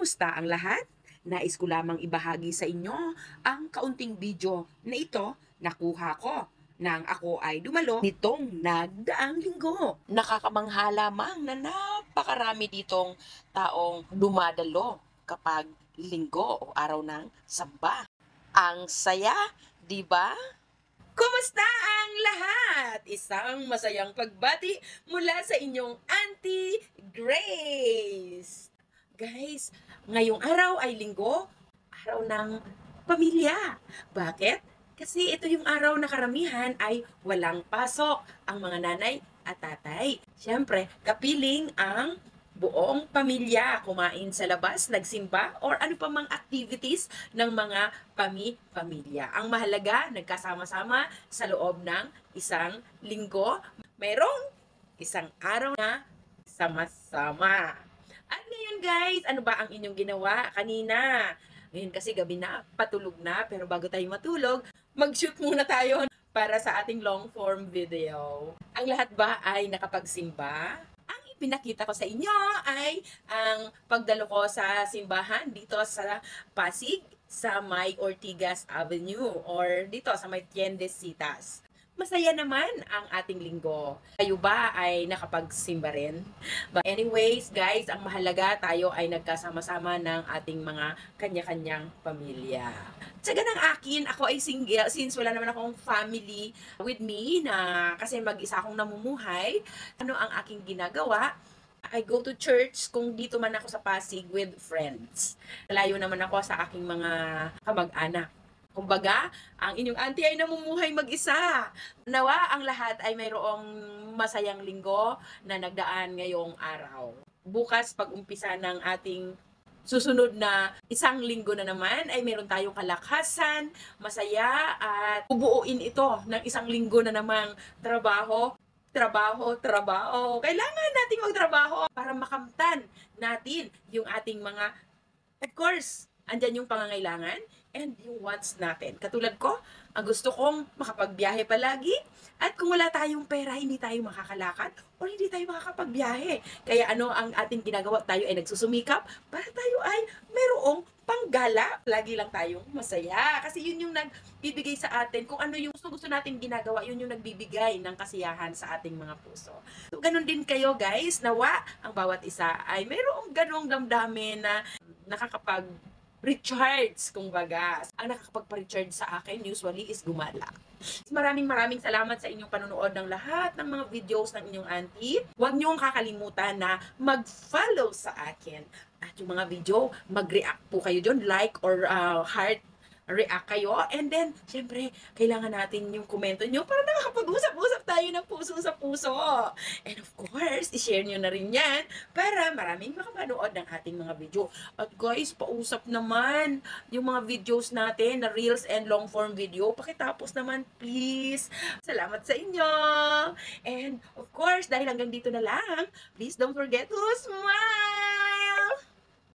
Kumusta ang lahat? Nais ko lamang ibahagi sa inyo ang kaunting video na ito nakuha ko nang ako ay dumalo nitong nagdaang linggo. Nakakamangha lamang na napakarami ditong taong dumadalo kapag linggo o araw ng samba. Ang saya, di ba? Kumusta ang lahat? Isang masayang pagbati mula sa inyong Auntie Grace. Guys, ngayong araw ay linggo, araw ng pamilya. Bakit? Kasi ito yung araw na karamihan ay walang pasok ang mga nanay at tatay. Siyempre, kapiling ang buong pamilya kumain sa labas, nagsimba, or ano pa mang activities ng mga pamilya. Ang mahalaga, nagkasama-sama sa loob ng isang linggo. Mayroong isang araw na sama-sama. At ngayon guys, ano ba ang inyong ginawa kanina? Ngayon kasi gabi na, patulog na, pero bago tayo matulog, mag-shoot muna tayo para sa ating long form video. Ang lahat ba ay nakapagsimba? Ang ipinakita ko sa inyo ay ang pagdalo ko sa simbahan dito sa Pasig, sa may Ortigas Avenue, or dito sa may Tiendesitas. Masaya naman ang ating linggo. Kayo ba ay nakapagsimba rin? But anyways, guys, ang mahalaga tayo ay nagkasama-sama ng ating mga kanya-kanyang pamilya. Tsaga ng akin, ako ay single since wala naman akong family with me na kasi mag-isa akong namumuhay. Ano ang aking ginagawa? I go to church kung dito man ako sa Pasig with friends. Layo naman ako sa aking mga kamag-anak. Kumbaga, ang inyong auntie ay namumuhay mag-isa. Nawa ang lahat ay mayroong masayang linggo na nagdaan ngayong araw. Bukas, pag-umpisa ng ating susunod na isang linggo na naman, ay meron tayong kalakasan, masaya, at bubuuin ito ng isang linggo na namang trabaho. Kailangan nating magtrabaho para makamtan natin yung ating mga, of course, andyan yung pangangailangan and yung wants natin. Katulad ko, ang gusto kong makapagbiyahe palagi at kung wala tayong pera, hindi tayo makakalakad o hindi tayo makakapagbiyahe. Kaya ano ang ating ginagawa? Tayo ay nagsusumikap para tayo ay mayroong panggala. Lagi lang tayong masaya. Kasi yun yung nagbibigay sa atin. Kung ano yung gusto natin ginagawa, yun yung nagbibigay ng kasiyahan sa ating mga puso. So, ganun din kayo guys, nawa ang bawat isa ay mayroong ganong damdamin na nakakapag recharge, kumbaga. Ang nakakapagpa-recharge sa akin usually is gumala. Maraming salamat sa inyong panonood ng lahat ng mga videos ng inyong auntie. Huwag niyong kakalimutan na mag-follow sa akin. At yung mga video, mag-react po kayo dyan, like or heart react kayo. And then, syempre, kailangan natin yung komento nyo para nakakapag-usap-usap tayo ng puso sa puso. And of course, i-share nyo na rin yan para maraming makapanood ng ating mga video. At guys, pausap naman yung mga videos natin na reels and long form video. Pakitapos naman, please. Salamat sa inyo. And of course, dahil hanggang dito na lang, please don't forget to smile.